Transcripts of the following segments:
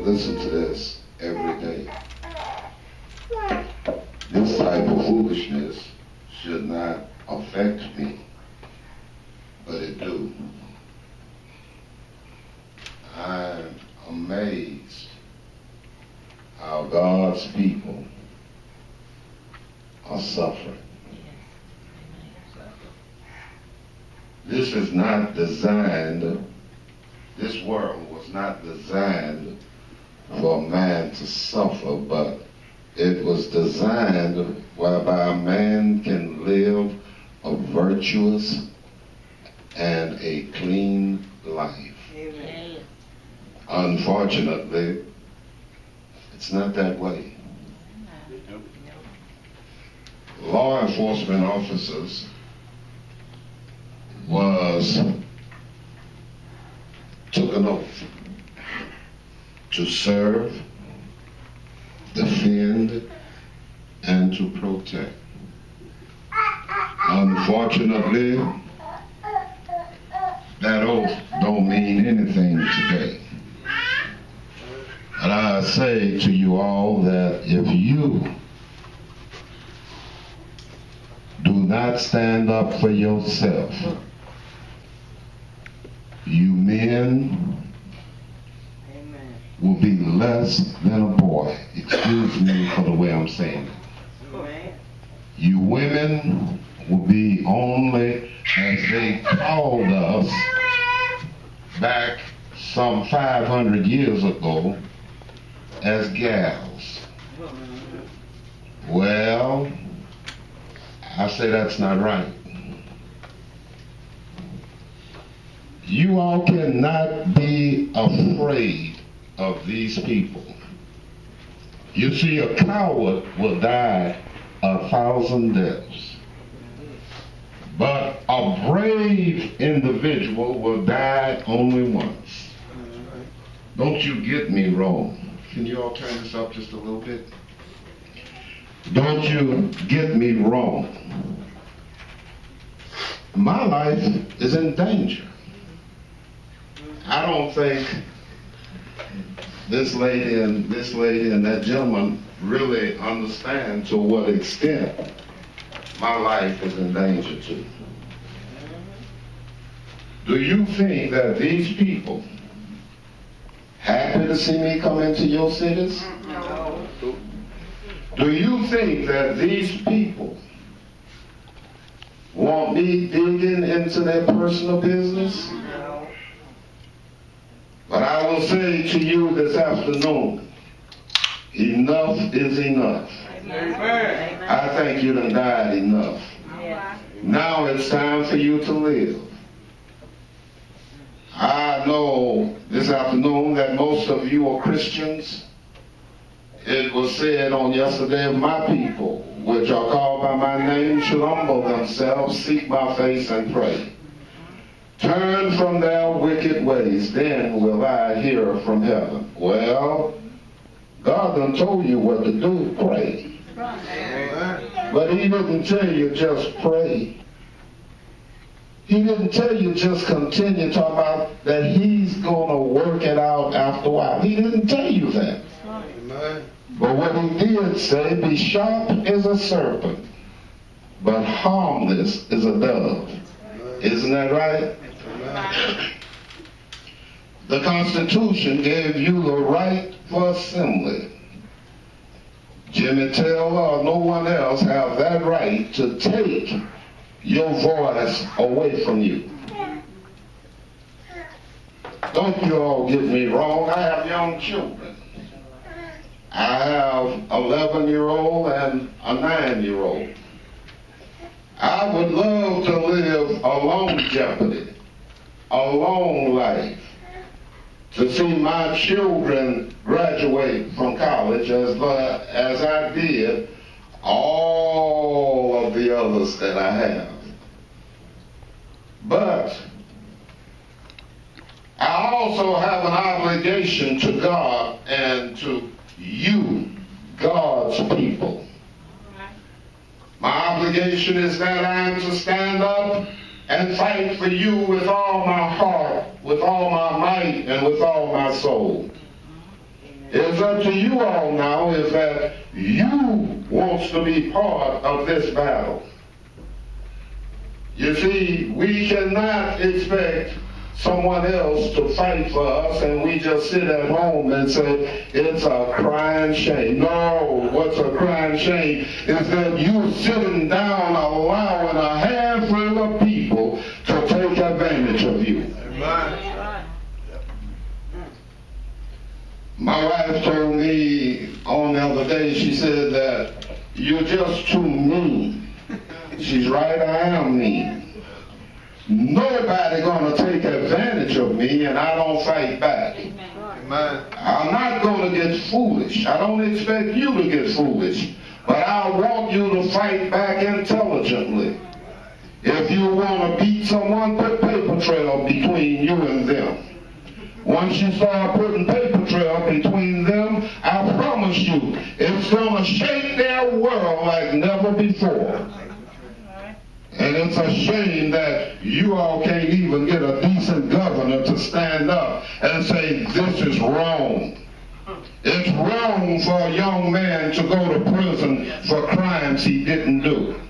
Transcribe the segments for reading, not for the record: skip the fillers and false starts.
listen to this every day. This type of foolishness should not affect me, but it do. I'm amazed how God's people are suffering. This is not designed, this world was not designed for man to suffer, but it was designed whereby a man can live a virtuous and a clean life. Amen. Unfortunately, it's not that way. Law enforcement officers took an oath to serve, defend, and to protect. Unfortunately, that oath don't mean anything today. And I say to you all that if you do not stand up for yourself, you men will be less than a boy. Excuse me for the way I'm saying it. You women will be only, as they called us back some 500 years ago, as gals. Well, I say that's not right. You all cannot be afraid of these people. You see, a coward will die 1,000 deaths, but a brave individual will die only once. Don't you get me wrong. Can you all turn this up just a little bit? Don't you get me wrong. My life is in danger. I don't think this lady and that gentleman really understand to what extent my life is in danger too. Do you think that these people happy to see me come into your cities? No. Do you think that these people want me digging into their personal business? No. But I will say to you this afternoon, enough is enough. Amen. I think you done died enough. Yeah. Now it's time for you to live. I know this afternoon that most of you are Christians. It was said on yesterday, my people, which are called by my name, should humble themselves, seek my face, and pray. Turn from their wicked ways, then will I hear from heaven. Well, God done told you what to do, pray. But he didn't tell you just pray. He didn't tell you just continue talking about that he's going to work it out after a while. He didn't tell you that. But what he did say, be sharp as a serpent, but harmless as a dove. Isn't that right? The Constitution gave you the right for assembly. Jimmy Taylor or no one else have that right to take your voice away from you. Don't you all get me wrong. I have young children. I have an 11-year-old and a 9-year-old. I would love to live a longevity, a long life, to see my children graduate from college as I did all of the others that I have. But I also have an obligation to God and to you, God's people. My obligation is that I am to stand up and fight for you with all my heart, with all my might, and with all my soul. It's up to you all now if that you wants to be part of this battle. You see, we cannot expect someone else to fight for us and we just sit at home and say, it's a crying shame. No, what's a crying shame is that you sitting down allowing a handful of people to take advantage of you. Amen. My wife told me on the other day, she said that you're just too mean. She's right, I am mean. Nobody gonna take advantage of me and I don't fight back. Amen. I'm not gonna get foolish. I don't expect you to get foolish, but I want you to fight back intelligently. If you want to beat someone, put paper trail between you and them. Once you start putting paper trail between them, I promise you, it's gonna shake their world like never before. And it's a shame that you all can't even get a decent governor to stand up and say, this is wrong. It's wrong for a young man to go to prison for crimes he didn't do.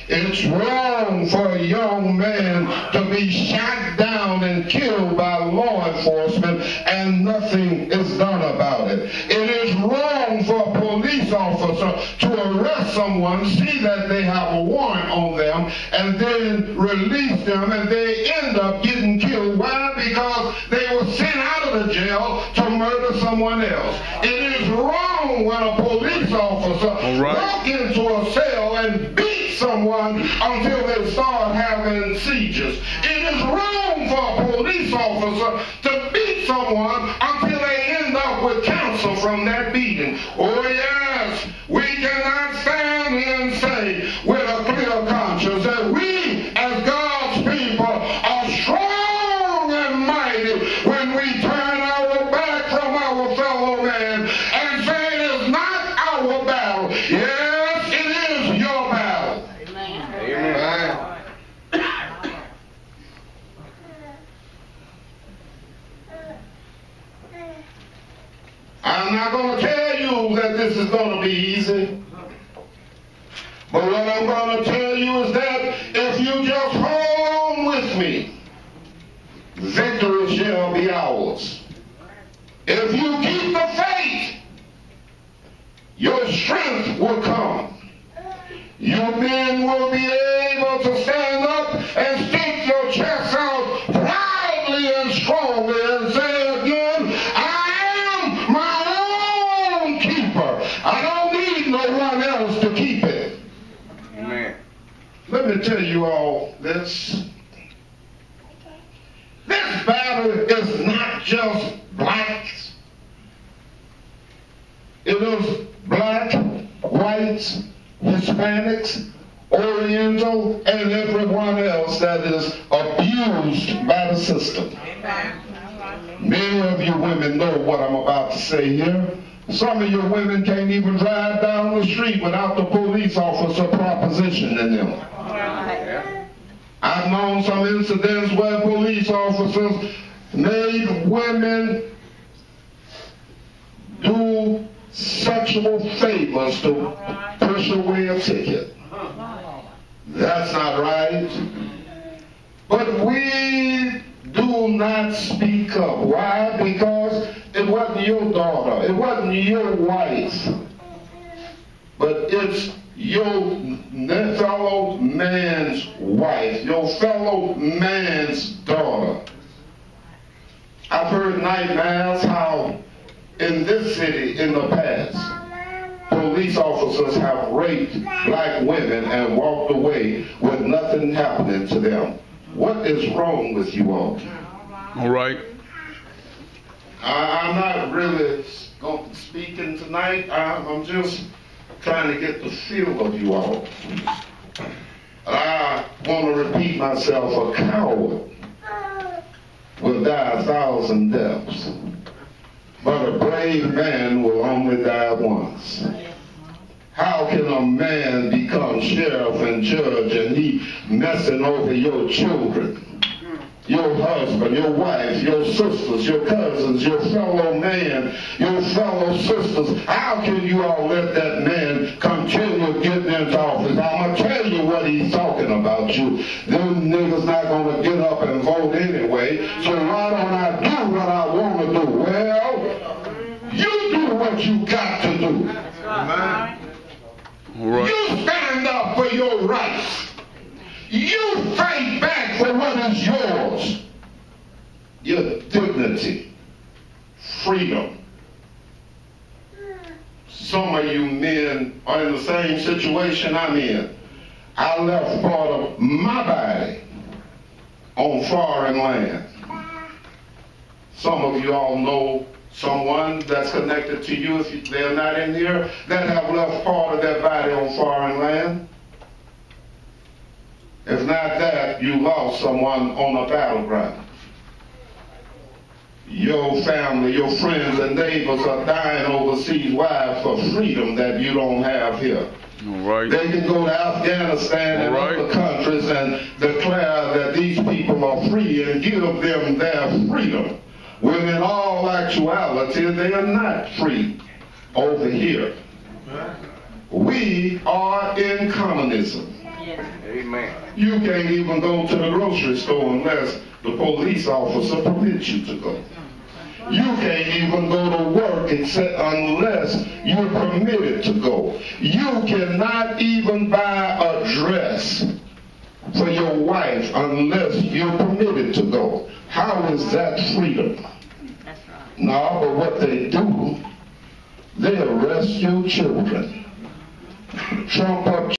It's wrong for a young man to be shot down and killed by law enforcement and nothing is done about it. It is wrong for a police officer to arrest someone, see that they have a warrant on them, and then release them and they end up getting killed. Why? Because they were sent out of the jail to murder someone else. It is wrong when a police officer walks into a cell and beats someone until they start having seizures. It is wrong for a police officer to beat someone until they end up with cancer from that beating. Oh yes, we cannot stand here and say with a clear conscience that we as God's people are strong and mighty when we turn our back from our fellow man and say it is not our battle. Yes, it is your battle. Amen. I'm not going to tell you that this is going to be easy. But what I'm going to tell you is that if you just hold on with me, victory shall be ours. If you keep the faith, your strength will come. You men will be able to stand up and stick your chest out proudly and strongly and say again, I am my own keeper. I don't need no one else to keep it. Amen. Let me tell you all this. This battle is not just blacks. It is black, whites, Hispanics, Oriental, and everyone else that is abused by the system. Many of you women know what I'm about to say here. Some of you women can't even drive down the street without the police officer propositioning them. I've known some incidents where police officers made women do sexual favors to push away a ticket. That's not right. But we do not speak up. Why? Because it wasn't your daughter. It wasn't your wife. But it's your fellow man's wife, your fellow man's daughter. I've heard nightmares how in this city in the past, police officers have raped black women and walked away with nothing happening to them. What is wrong with you all? All right. I'm not really speaking tonight. I'm just trying to get the feel of you all. I want to repeat myself, a coward will die 1,000 deaths. But a brave man will only die once. How can a man become sheriff and judge and he messing over your children? your husband, your wife, your sisters, your cousins, your fellow man, your fellow sisters. How can you all let that man continue getting into office? I'm going to tell you what he's talking about you. Them niggas not going to get up and vote anyway, so why don't I do what I want to do? Well, you do what you got to do. Right. You stand up for your rights. You fight back for what is yours. Your dignity, freedom. Some of you men are in the same situation I'm in. I left part of my body on foreign land. Some of you all know someone that's connected to you, if they're not in here, that have left part of their body on foreign land. If not that, you lost someone on a battleground. Your family, your friends and neighbors are dying overseas. Why? For freedom that you don't have here. Right. They can go to Afghanistan and other countries and declare that these people are free and give them their freedom, when in all actuality they are not free over here. We are in communism. Amen. You can't even go to the grocery store unless the police officer permits you to go. You can't even go to work except unless you're permitted to go. You cannot even buy a dress for your wife unless you're permitted to go. How is that freedom? That's right. No, but what they do, they arrest your children, trump up